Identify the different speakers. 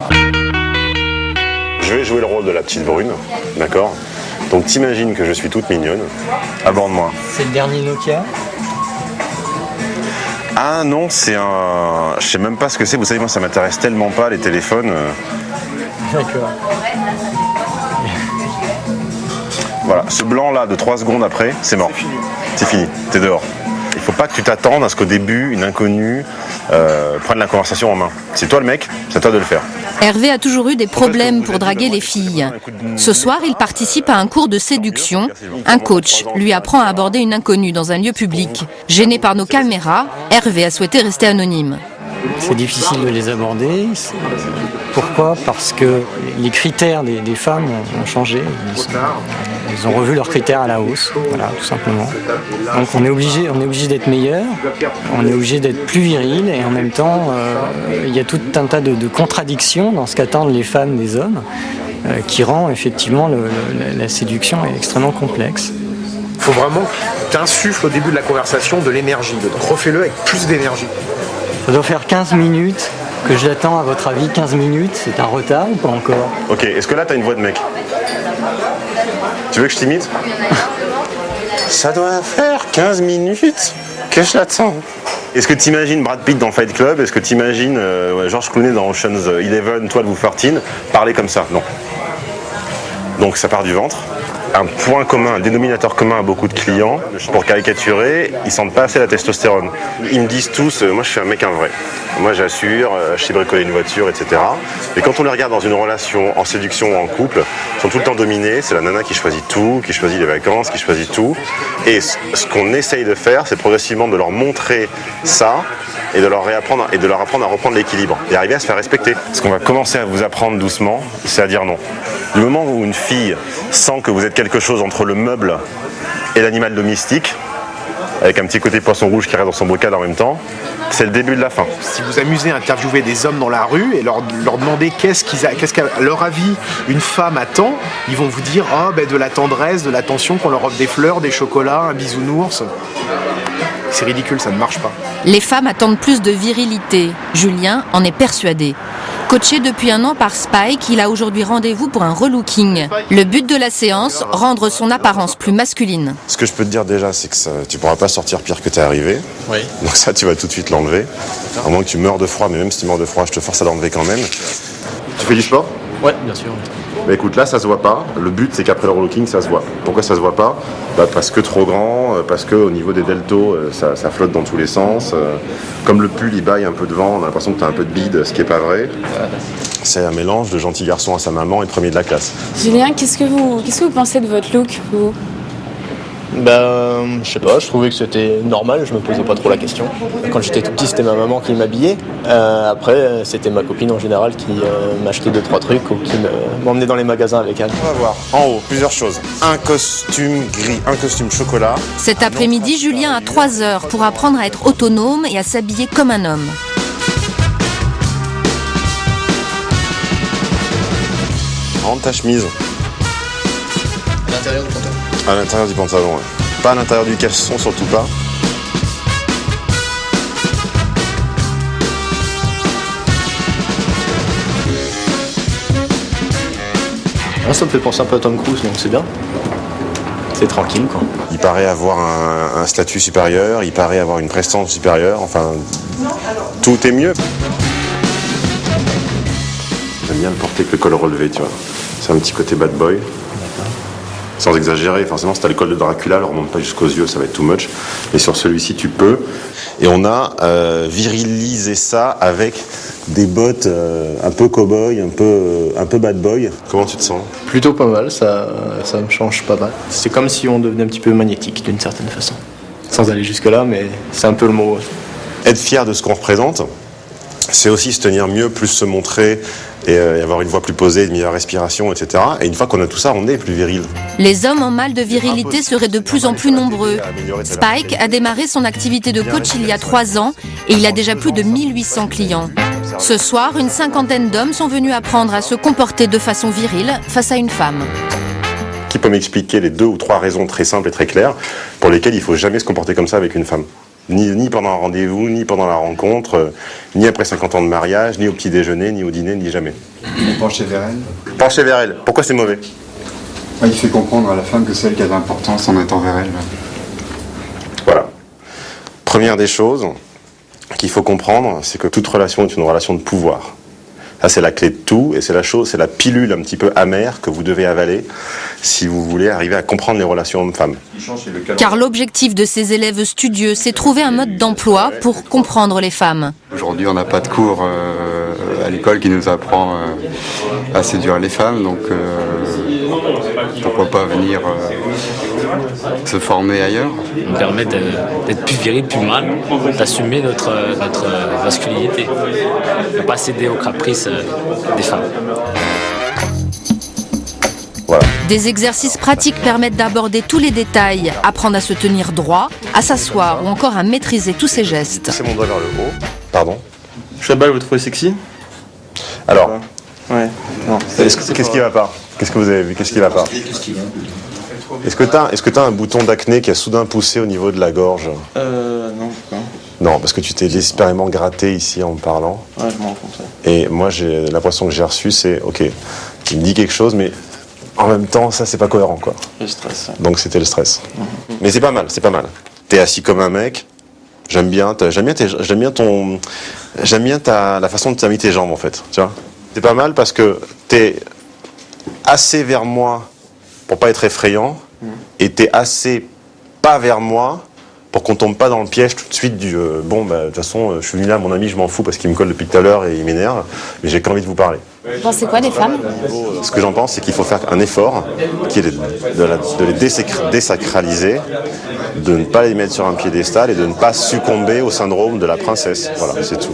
Speaker 1: Je vais jouer le rôle de la petite brune, d'accord? Donc t'imagines que je suis toute mignonne, aborde-moi.
Speaker 2: C'est le dernier Nokia?
Speaker 1: Ah non, c'est un... Je sais même pas ce que c'est, vous savez, moi ça m'intéresse tellement pas les téléphones.
Speaker 2: D'accord.
Speaker 1: Voilà, ce blanc là de 3 secondes après, c'est mort. C'est fini, t'es dehors. Il faut pas que tu t'attendes à ce qu'au début, une inconnue prenne la conversation en main. C'est toi le mec, c'est à toi de le faire.
Speaker 3: Hervé a toujours eu des problèmes pour draguer les filles. Ce soir, il participe à un cours de séduction. Un coach lui apprend à aborder une inconnue dans un lieu public. Gêné par nos caméras, Hervé a souhaité rester anonyme.
Speaker 2: C'est difficile de les aborder. Pourquoi? Parce que les critères des femmes ont changé. Ils ont revu leurs critères à la hausse, voilà, tout simplement. Donc on est obligé d'être meilleur, on est obligé d'être plus viril, et en même temps, il y a tout un tas de contradictions dans ce qu'attendent les femmes des hommes, qui rend effectivement la séduction extrêmement complexe.
Speaker 4: Il faut vraiment que tu insuffles au début de la conversation de l'énergie dedans. Refais-le avec plus d'énergie.
Speaker 2: Ça doit faire 15 minutes que je l'attends, à votre avis. 15 minutes, c'est un retard ou pas encore?
Speaker 1: Ok, est-ce que là t'as une voix de mec? Tu veux que je t'imite? Ça doit faire 15 minutes que je l'attends. Est-ce que tu imagines Brad Pitt dans Fight Club? Est-ce que tu imagines George Clooney dans Ocean's 11, 12 ou 13 parler comme ça? Non. Donc ça part du ventre. Un point commun, un dénominateur commun à beaucoup de clients, pour caricaturer, ils sentent pas assez la testostérone. Ils me disent tous, moi je suis un mec un vrai. Moi j'assure, je sais bricoler une voiture, etc. Et quand on les regarde dans une relation, en séduction ou en couple, ils sont tout le temps dominés, c'est la nana qui choisit tout, qui choisit les vacances, qui choisit tout. Et ce qu'on essaye de faire, c'est progressivement de leur montrer ça, et de leur apprendre à reprendre l'équilibre, et arriver à se faire respecter. Ce qu'on va commencer à vous apprendre doucement, c'est à dire non. Du moment où une fille sent que vous êtes quelque chose entre le meuble et l'animal domestique, avec un petit côté poisson rouge qui reste dans son bocal en même temps, c'est le début de la fin.
Speaker 4: Si vous amusez à interviewer des hommes dans la rue et leur demander qu'est-ce qu'à leur avis une femme attend, ils vont vous dire de la tendresse, de l'attention, qu'on leur offre des fleurs, des chocolats, un bisounours. C'est ridicule, ça ne marche pas.
Speaker 3: Les femmes attendent plus de virilité. Julien en est persuadé. Coaché depuis 1 an par Spike, il a aujourd'hui rendez-vous pour un relooking. Le but de la séance, rendre son apparence plus masculine.
Speaker 1: Ce que je peux te dire déjà, c'est que tu pourras pas sortir pire que t'es arrivé.
Speaker 2: Oui.
Speaker 1: Donc ça, tu vas tout de suite l'enlever. À moins que tu meurs de froid, mais même si tu meurs de froid, je te force à l'enlever quand même. Tu fais du sport?
Speaker 2: Ouais, bien sûr.
Speaker 1: Bah écoute, là ça se voit pas. Le but c'est qu'après le relooking ça se voit. Pourquoi ça se voit pas? Parce que trop grand, parce que au niveau des deltos ça flotte dans tous les sens. Comme le pull il baille un peu devant, on a l'impression que t'as un peu de bide, ce qui est pas vrai. C'est un mélange de gentil garçon à sa maman et de premier de la classe.
Speaker 5: Julien, qu'est-ce que vous pensez de votre look, vous?
Speaker 6: Je sais pas, je trouvais que c'était normal, je me posais pas trop la question. Quand j'étais tout petit, c'était ma maman qui m'habillait. Après, c'était ma copine en général qui m'achetait 2-3 trucs ou qui m'emmenait dans les magasins avec elle.
Speaker 1: On va voir en haut plusieurs choses. Un costume gris, un costume chocolat.
Speaker 3: Cet après-midi, Julien a 3 heures pour apprendre à être autonome et à s'habiller comme un homme.
Speaker 1: Rentre ta chemise.
Speaker 6: À l'intérieur du pantalon.
Speaker 1: À l'intérieur du pantalon, ouais. Pas à l'intérieur du caleçon, surtout pas.
Speaker 6: Ça me fait penser un peu à Tom Cruise, donc c'est bien. C'est tranquille, quoi.
Speaker 1: Il paraît avoir un statut supérieur, il paraît avoir une prestance supérieure, enfin, tout est mieux. J'aime bien le porter avec le col relevé, tu vois. C'est un petit côté bad boy. Sans exagérer, forcément, si t'as le col de Dracula, ne remonte pas jusqu'aux yeux, ça va être too much. Mais sur celui-ci, tu peux. Et on a virilisé ça avec des bottes un peu cow-boy, un peu bad boy. Comment tu te sens?
Speaker 6: Plutôt pas mal, ça me change pas mal. C'est comme si on devenait un petit peu magnétique d'une certaine façon. Sans aller jusque-là, mais c'est un peu le mot.
Speaker 1: Être fier de ce qu'on représente, c'est aussi se tenir mieux, plus se montrer et avoir une voix plus posée, une meilleure respiration, etc. Et une fois qu'on a tout ça, on est plus viril.
Speaker 3: Les hommes en mal de virilité seraient de plus en plus nombreux. Spike a démarré son activité de coach il y a 3 ans et il a déjà plus de 1800 clients. Ce soir, une 50aine d'hommes sont venus apprendre à se comporter de façon virile face à une femme.
Speaker 1: Qui peut m'expliquer les 2 ou 3 raisons très simples et très claires pour lesquelles il ne faut jamais se comporter comme ça avec une femme? Ni pendant un rendez-vous, ni pendant la rencontre, ni après 50 ans de mariage, ni au petit déjeuner, ni au dîner, ni jamais.
Speaker 7: Pencher vers elle.
Speaker 1: Pencher vers elle. Pourquoi c'est mauvais?
Speaker 7: Il fait comprendre à la femme que c'est elle qui a de l'importance en étant vers elle.
Speaker 1: Voilà. Première des choses qu'il faut comprendre, c'est que toute relation est une relation de pouvoir. Ça, c'est la clé de tout, et c'est la pilule un petit peu amère que vous devez avaler si vous voulez arriver à comprendre les relations hommes-femmes.
Speaker 3: Car l'objectif de ces élèves studieux, c'est trouver un mode d'emploi pour comprendre les femmes.
Speaker 7: Aujourd'hui, on n'a pas de cours à l'école qui nous apprend à séduire les femmes, donc pourquoi pas venir se former ailleurs.
Speaker 8: Ça nous permet d'être plus viril, plus mâle, d'assumer notre masculinité, de ne pas céder aux caprices des femmes.
Speaker 1: Voilà.
Speaker 3: Des exercices pratiques permettent d'aborder tous les détails, apprendre à se tenir droit, à s'asseoir ou encore à maîtriser tous ses gestes.
Speaker 1: C'est mon doigt vers le haut. Pardon.
Speaker 9: Chabal, vous trouvez sexy?
Speaker 1: Alors,
Speaker 9: Ouais. Non.
Speaker 1: qu'est-ce qui va pas? Qu'est-ce que vous avez vu? Qu'est-ce qui va pas? Est-ce que t'as un bouton d'acné qui a soudain poussé au niveau de la gorge?
Speaker 9: Non, pourquoi?
Speaker 1: Non, parce que tu t'es désespérément gratté ici en me parlant.
Speaker 9: Ouais, je m'en rends compte.
Speaker 1: Et moi, j'ai l'impression que j'ai reçu, c'est ok, il me dit quelque chose, mais en même temps, ça, c'est pas cohérent, quoi.
Speaker 9: Le stress. Ouais.
Speaker 1: Donc c'était le stress. Mais c'est pas mal, c'est pas mal. T'es assis comme un mec. J'aime bien la façon dont t'as mis tes jambes, en fait. Tu vois, c'est pas mal parce que t'es assez vers moi pour pas être effrayant, et t'es assez pas vers moi pour qu'on tombe pas dans le piège tout de suite du bon, bah de toute façon, je suis venu là, mon ami, je m'en fous parce qu'il me colle depuis tout à l'heure et il m'énerve, mais j'ai qu'envie de vous parler.
Speaker 5: Vous pensez quoi des femmes?
Speaker 1: Ce que j'en pense, c'est qu'il faut faire un effort, qui est de les désacraliser, de ne pas les mettre sur un piédestal et de ne pas succomber au syndrome de la princesse. Voilà, c'est tout.